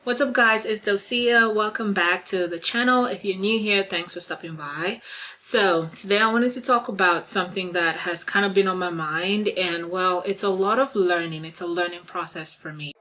What's up guys, it's Dosia. Welcome back to the channel. If you're new here, thanks for stopping by. So today I wanted to talk about something that has kind of been on my mind, and well, it's a lot of learning. It's a learning process for me.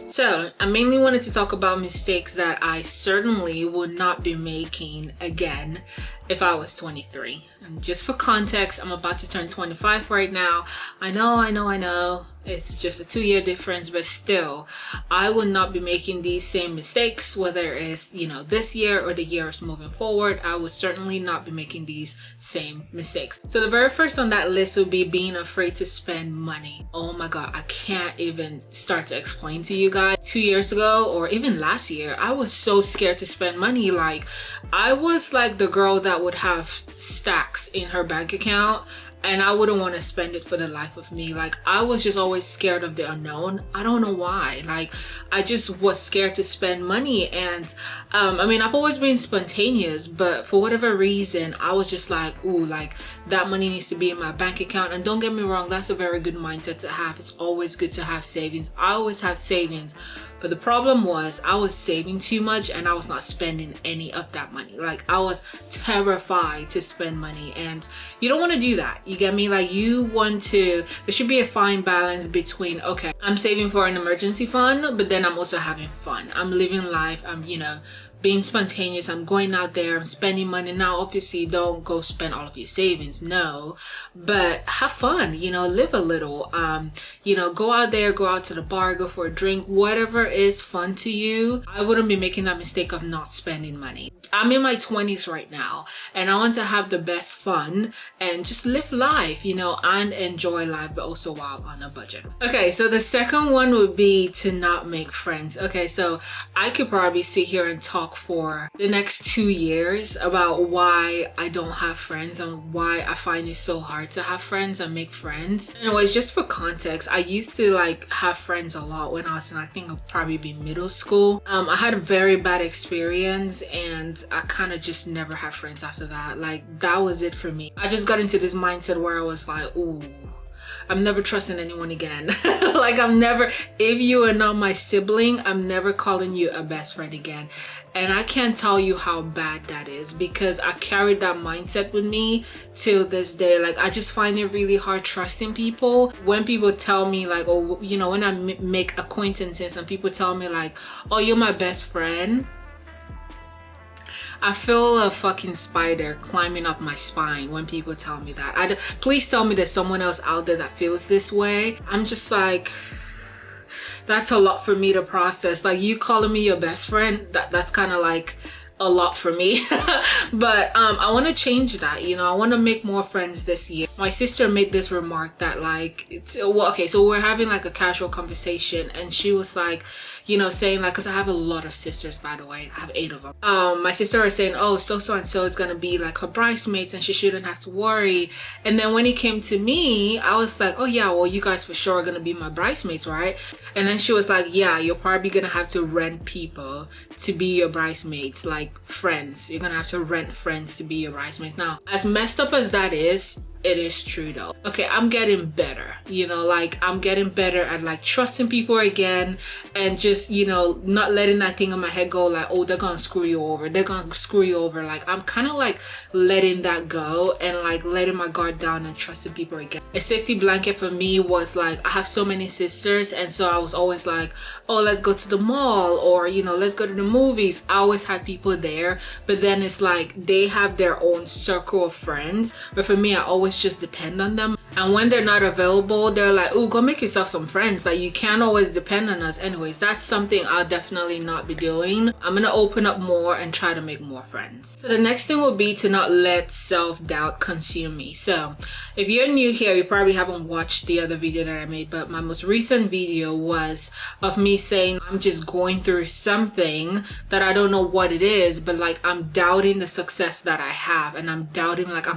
So I mainly wanted to talk about mistakes that I certainly would not be making again if I was 23. And just for context, I'm about to turn 25 right now. I know. It's just a 2-year difference, but still, I would not be making these same mistakes, whether it's, this year or the years moving forward. I would certainly not be making these same mistakes. So the very first on that list would be being afraid to spend money. Oh my God, I can't even start to explain to you guys. 2 years ago, or even last year, I was so scared to spend money. Like, I was like the girl that would have stacks in her bank account, and I wouldn't want to spend it for the life of me. Like, I was just always scared of the unknown. I don't know why. Like, I just was scared to spend money. And I've always been spontaneous, but for whatever reason, I was just like, ooh, like that money needs to be in my bank account. And don't get me wrong, that's a very good mindset to have. It's always good to have savings. I always have savings. But the problem was I was saving too much and I was not spending any of that money. Like, I was terrified to spend money, and you don't want to do that. You get me? Like, there should be a fine balance between, okay, I'm saving for an emergency fund, but then I'm also having fun. I'm living life. I'm, being spontaneous. I'm going out there, I'm spending money. Now, obviously, don't go spend all of your savings, no, but have fun, live a little, go out there, go out to the bar, go for a drink, whatever is fun to you. I wouldn't be making that mistake of not spending money. I'm in my 20s right now, and I want to have the best fun and just live life, and enjoy life, but also while on a budget. Okay, so the second one would be to not make friends. Okay, so I could probably sit here and talk for the next 2 years about why I don't have friends and why I find it so hard to have friends and make friends. Anyways, just for context, I used to have friends a lot when I was in, I think it'd probably be middle school. I had a very bad experience, and I kind of just never had friends after that. Like, that was it for me. I just got into this mindset where I was like, ooh, I'm never trusting anyone again. Like, if you are not my sibling, I'm never calling you a best friend again. And I can't tell you how bad that is, because I carried that mindset with me till this day. Like, I just find it really hard trusting people. When people tell me like, oh, when I make acquaintances and people tell me like, oh, you're my best friend, I feel a fucking spider climbing up my spine when people tell me that. Please tell me there's someone else out there that feels this way. I'm just like, that's a lot for me to process. Like, you calling me your best friend, that's kind of like a lot for me. But I want to change that. I want to make more friends this year. My sister made this remark that so we're having like a casual conversation, and she was like, saying like, because I have a lot of sisters, by the way, I have 8 of them. My sister was saying, oh, so and so is gonna be like her bridesmaids and she shouldn't have to worry. And then when it came to me, I was like, oh yeah, well, you guys for sure are gonna be my bridesmaids, right? And then she was like, yeah, you're probably gonna have to rent people to be your bridesmaids, like friends. You're gonna have to rent friends to be your bridesmaids. Now, as messed up as that is, it is true though. Okay, I'm getting better, I'm getting better at trusting people again, and just, not letting that thing in my head go like, oh, they're gonna screw you over. Like, I'm kind of like letting that go and like letting my guard down and trusting people again. A safety blanket for me was like, I have so many sisters, and so I was always like, oh, let's go to the mall, or let's go to the movies. I always had people there, but then it's like they have their own circle of friends, but for me, I always just depend on them. And when they're not available, they're like, oh, go make yourself some friends. Like, you can't always depend on us. Anyways, that's something I'll definitely not be doing. I'm gonna open up more and try to make more friends. So the next thing would be to not let self-doubt consume me. So if you're new here, you probably haven't watched the other video that I made, but my most recent video was of me saying I'm just going through something that I don't know what it is, but like, I'm doubting the success that I have, and I'm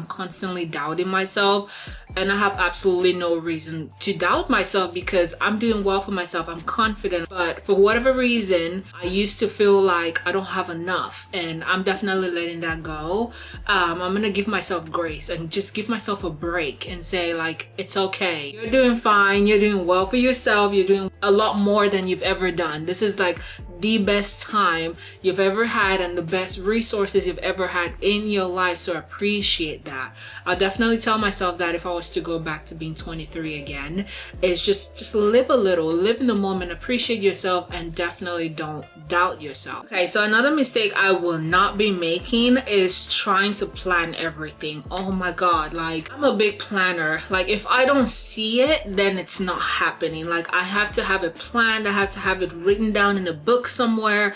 constantly doubting myself, and I have absolutely no reason to doubt myself because I'm doing well for myself. I'm confident. But for whatever reason, I used to feel like I don't have enough, and I'm definitely letting that go. I'm gonna give myself grace and just give myself a break and say like, it's okay. You're doing fine. You're doing well for yourself. You're doing a lot more than you've ever done. This is like the best time you've ever had and the best resources you've ever had in your life, so appreciate that. I'll definitely tell myself that if I was to go back to being 23 again, is just live a little, live in the moment, appreciate yourself, and definitely don't doubt yourself. Okay, so another mistake I will not be making is trying to plan everything. Oh my god, like I'm a big planner. Like if I don't see it, then it's not happening. Like I have to have it planned, I have to have it written down in a book somewhere.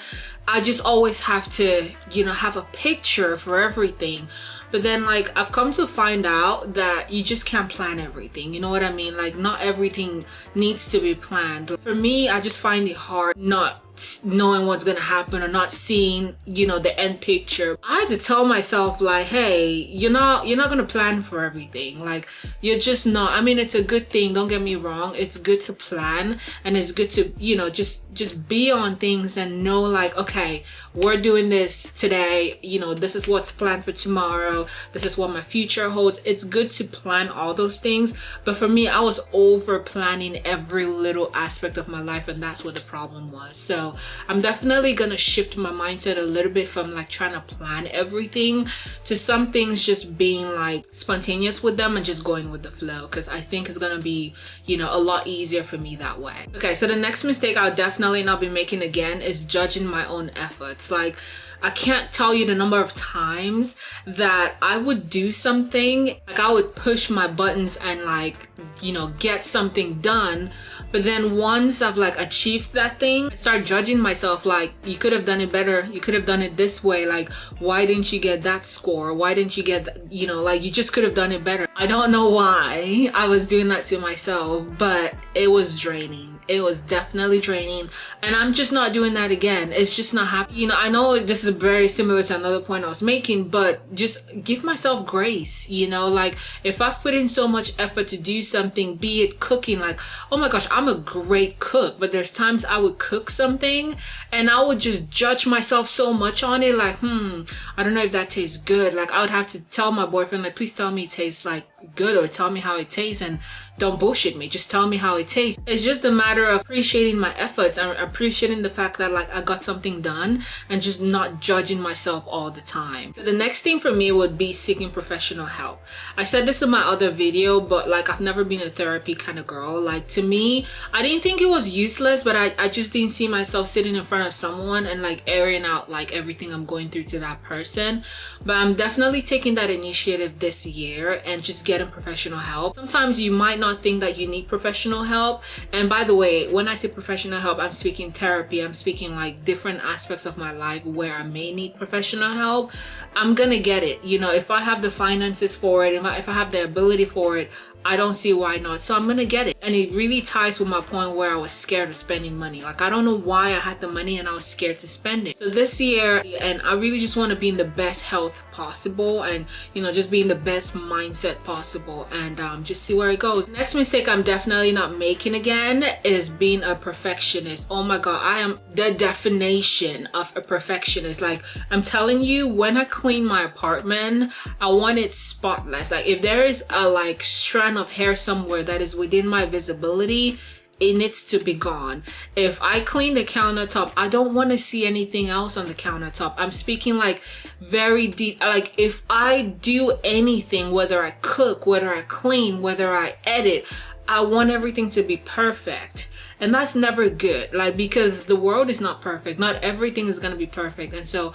I just always have to, you know, have a picture for everything. But then like I've come to find out that you just can't plan everything. You know what I mean? Like not everything needs to be planned. For me, I just find it hard not knowing what's gonna happen or not seeing, you know, the end picture. I had to tell myself like, hey, you're not gonna plan for everything. Like you're just not. I mean, it's a good thing, don't get me wrong. It's good to plan, and it's good to, you know, just be on things and know like, okay, we're doing this today, you know, this is what's planned for tomorrow, this is what my future holds. It's good to plan all those things, but for me, I was over planning every little aspect of my life, and that's what the problem was. So I'm definitely gonna shift my mindset a little bit from like trying to plan everything to some things just being like spontaneous with them and just going with the flow, because I think it's gonna be, you know, a lot easier for me that way. Okay, so the next mistake I'll definitely not be making again is judging my own efforts. Like I can't tell you the number of times that I would do something, like I would push my buttons and like, you know, get something done. But then once I've like achieved that thing, I start judging myself like, you could have done it better. You could have done it this way. Like, why didn't you get that score? Why didn't you get that? You know, like you just could have done it better. I don't know why I was doing that to myself, but it was draining. It was definitely draining, and I'm just not doing that again. It's just not happening. You know, I know this is very similar to another point I was making, but just give myself grace. You know, like if I've put in so much effort to do something, be it cooking, like, oh my gosh, I'm a great cook, but there's times I would cook something and I would just judge myself so much on it, like, I don't know if that tastes good. Like I would have to tell my boyfriend, like, please tell me it tastes like good, or tell me how it tastes, and don't bullshit me, just tell me how it tastes. It's just a matter of appreciating my efforts and appreciating the fact that like I got something done, and just not judging myself all the time. So the next thing for me would be seeking professional help. I said this in my other video, but like I've never been a therapy kind of girl. Like to me, I didn't think it was useless, but I just didn't see myself sitting in front of someone and like airing out like everything I'm going through to that person. But I'm definitely taking that initiative this year and just getting professional help. Sometimes you might not think that you need professional help, and by the way, when I say professional help, I'm speaking therapy, I'm speaking like different aspects of my life where I may need professional help. I'm gonna get it. You know, if I have the finances for it, if I have the ability for it, I don't see why not. So I'm gonna get it. And it really ties with my point where I was scared of spending money. Like I don't know why I had the money and I was scared to spend it. So this year, and I really just want to be in the best health possible, and you know, just be in the best mindset possible, and just see where it goes. Next mistake I'm definitely not making again is being a perfectionist. Oh my god, I am the definition of a perfectionist. Like I'm telling you, when I clean my apartment, I want it spotless. Like if there is a like strand of hair somewhere that is within my visibility, it needs to be gone. If I clean the countertop, I don't want to see anything else on the countertop. I'm speaking like very deep. Like if I do anything, whether I cook, whether I clean, whether I edit, I want everything to be perfect. And that's never good, like, because the world is not perfect. Not everything is going to be perfect. And so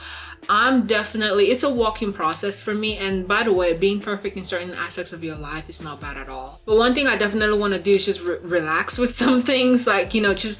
I'm definitely, it's a walking process for me. And by the way, being perfect in certain aspects of your life is not bad at all. But one thing I definitely want to do is just relax with some things, like, you know, just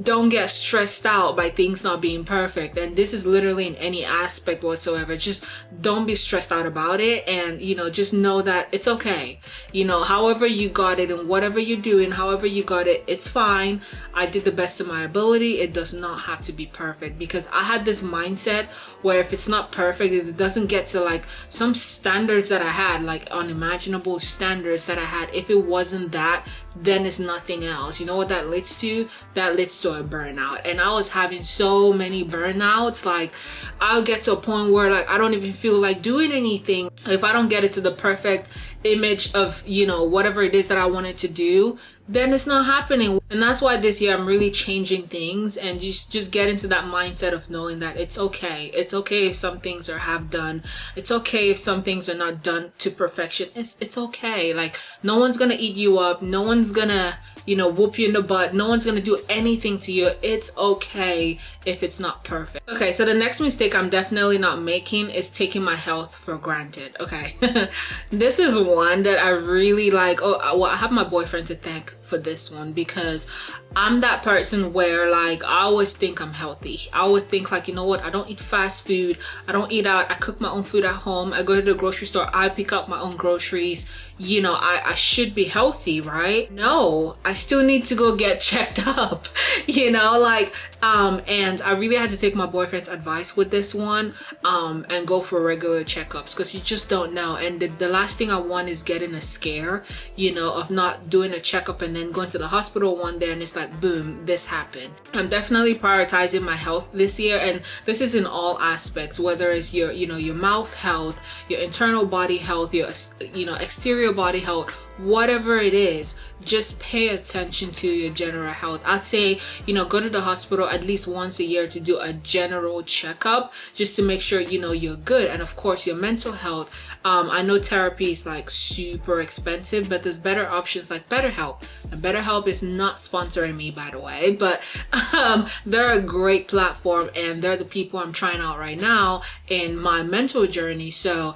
don't get stressed out by things not being perfect. And this is literally in any aspect whatsoever. Just don't be stressed out about it, and just know that it's okay. However you got it and whatever you're doing, however you got it, it's fine. I did the best of my ability. It does not have to be perfect, because I had this mindset where if it's not perfect, if it doesn't get to like some standards that I had, like unimaginable standards that I had, if it wasn't that, then it's nothing else. You know what that leads to? That leads to a burnout. And I was having so many burnouts. Like, I'll get to a point where like I don't even feel like doing anything if I don't get it to the perfect image of whatever it is that I wanted to do. Then it's not happening. And that's why this year I'm really changing things and just get into that mindset of knowing that it's okay. It's okay if some things are half done. It's okay if some things are not done to perfection. It's okay. Like, no one's gonna eat you up. No one's gonna whoop you in the butt. No one's gonna do anything to you. It's okay if it's not perfect. Okay, so the next mistake I'm definitely not making is taking my health for granted. Okay. This is one that I really like. I have my boyfriend to thank for this one, because I'm that person where like I always think I'm healthy. I always think like, you know what, I don't eat fast food, I don't eat out, I cook my own food at home, I go to the grocery store, I pick up my own groceries. I should be healthy, right? No, I still need to go get checked up. And I really had to take my boyfriend's advice with this one, and go for regular checkups, because you just don't know. And the last thing I want is getting a scare, of not doing a checkup and then going to the hospital one day and it's like, boom, this happened. I'm definitely prioritizing my health this year, and this is in all aspects, whether it's your mouth health, your internal body health, your exterior body health, whatever it is. Just pay attention to your general health. I'd say go to the hospital at least once a year to do a general checkup, just to make sure you're good. And of course, your mental health, I know therapy is like super expensive, but there's better options like BetterHelp. And BetterHelp is not sponsoring me, by the way, but they're a great platform, and they're the people I'm trying out right now in my mental journey. So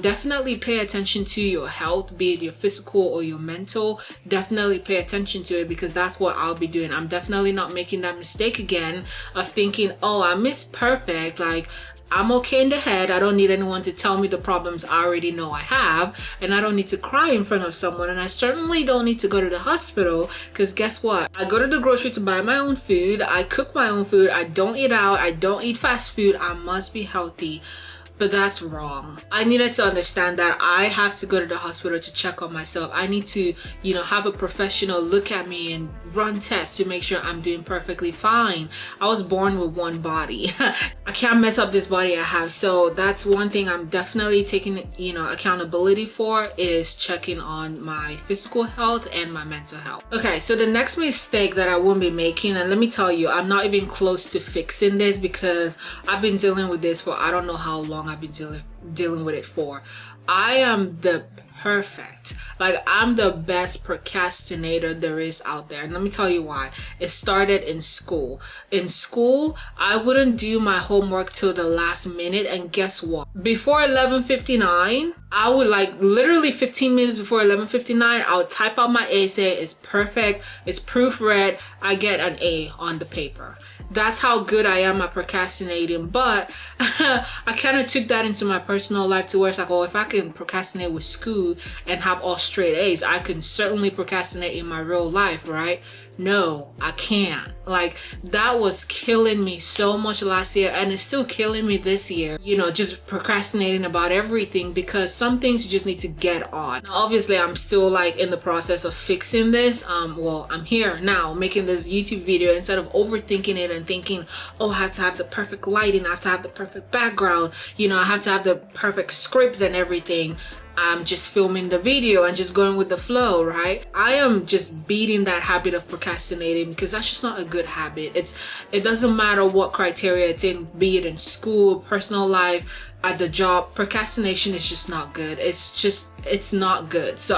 definitely pay attention to your health, be it your physical or your mental. Definitely pay attention to it, because that's what I'll be doing. I'm definitely not making that mistake again of thinking, oh, I miss perfect. Like, I'm okay in the head. I don't need anyone to tell me the problems I already know I have, and I don't need to cry in front of someone, and I certainly don't need to go to the hospital, because guess what? I go to the grocery to buy my own food. I cook my own food. I don't eat out. I don't eat fast food. I must be healthy. But that's wrong. I needed to understand that I have to go to the hospital to check on myself. I need to, have a professional look at me and run tests to make sure I'm doing perfectly fine. I was born with one body. I can't mess up this body I have. So that's one thing I'm definitely taking, accountability for, is checking on my physical health and my mental health. Okay, so the next mistake that I won't be making, and let me tell you, I'm not even close to fixing this, because I've been dealing with this for I don't know how long I've been dealing with it for. I am I'm the best procrastinator there is out there. And let me tell you why. It started in school. In school, I wouldn't do my homework till the last minute. And guess what? Before 11:59, I would literally 15 minutes before 11:59, I would type out my essay. It's perfect. It's proofread. I get an A on the paper. That's how good I am at procrastinating. But I kind of took that into my personal life, to where it's like, oh, if I can procrastinate with school and have all straight A's, I can certainly procrastinate in my real life, right? No, I can't. That was killing me so much last year, and it's still killing me this year, just procrastinating about everything, because some things you just need to get on. Now, obviously, I'm still in the process of fixing this. I'm here now making this YouTube video, instead of overthinking it and thinking, oh, I have to have the perfect lighting, I have to have the perfect background, I have to have the perfect script and everything. I'm just filming the video and just going with the flow, right? I am just beating that habit of procrastinating, because that's just not a good habit. It doesn't matter what criteria it's in, be it in school, personal life, at the job. Procrastination is just not good. It's not good. So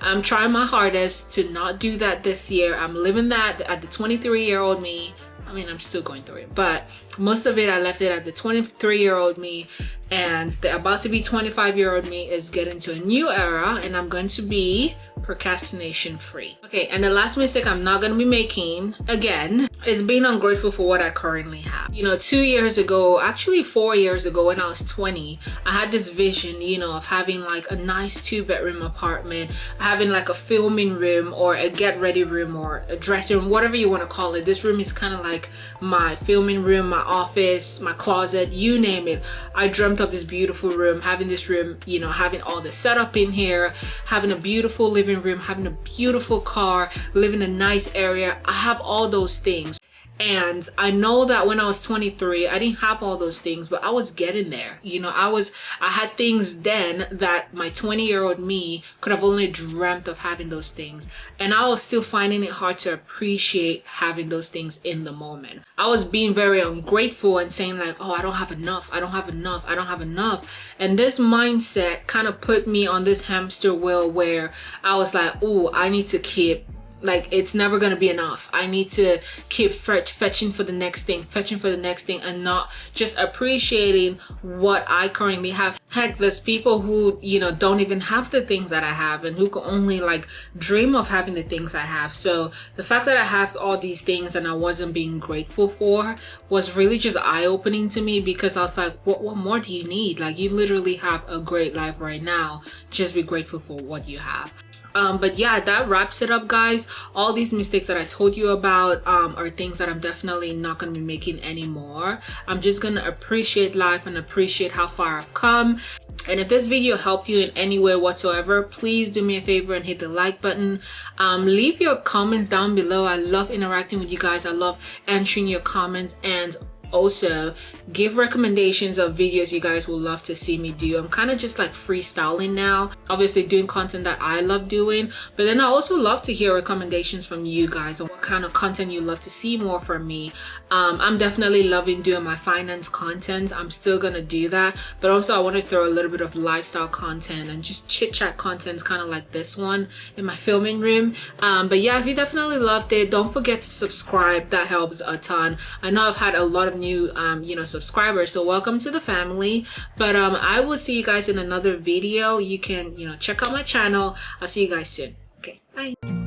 I'm trying my hardest to not do that this year. I'm living that at the 23-year-old me. I mean, I'm still going through it, but most of it, I left it at the 23-year-old me, and the about to be 25-year-old me is getting to a new era, and I'm going to be procrastination free. Okay, and the last mistake I'm not going to be making again is being ungrateful for what I currently have. You know, 2 years ago, actually 4 years ago, when I was 20, I had this vision, you know, of having like a nice 2-bedroom apartment, having like a filming room or a get ready room or a dressing room, whatever you want to call it. This room is kind of like my filming room, my office, my closet, you name it. I dreamt of this beautiful room, having this room, you know, having all the setup in here, having a beautiful living room, having a beautiful car, living in a nice area. I have all those things. And I know that when I was 23, I didn't have all those things, but I was getting there. You know, I had things then that my 20-year-old me could have only dreamt of having those things. And I was still finding it hard to appreciate having those things in the moment. I was being very ungrateful and saying like, oh, I don't have enough. I don't have enough. I don't have enough. And this mindset kind of put me on this hamster wheel where I was like, oh, I need to keep, like, it's never going to be enough. I need to keep fetching for the next thing, and not just appreciating what I currently have. Heck, there's people who, you know, don't even have the things that I have and who can only like dream of having the things I have. So the fact that I have all these things and I wasn't being grateful for was really just eye-opening to me, because I was like, what more do you need? Like, you literally have a great life right now. Just be grateful for what you have. But yeah, that wraps it up, guys. All these mistakes that I told you about are things that I'm definitely not going to be making anymore. I'm just going to appreciate life and appreciate how far I've come. And if this video helped you in any way whatsoever, please do me a favor and hit the like button. Leave your comments down below. I love interacting with you guys. I love answering your comments, and also give recommendations of videos you guys would love to see me do. I'm kind of just like freestyling now, obviously doing content that I love doing, but then I also love to hear recommendations from you guys on what kind of content you love to see more from me. I'm definitely loving doing my finance content. I'm still gonna do that, but also I want to throw a little bit of lifestyle content and just chit chat content, kind of like this one in my filming room. But yeah, if you definitely loved it, don't forget to subscribe. That helps a ton. I know I've had a lot of new subscribers, so welcome to the family. But I will see you guys in another video. You can check out my channel. I'll see you guys soon. Okay, bye.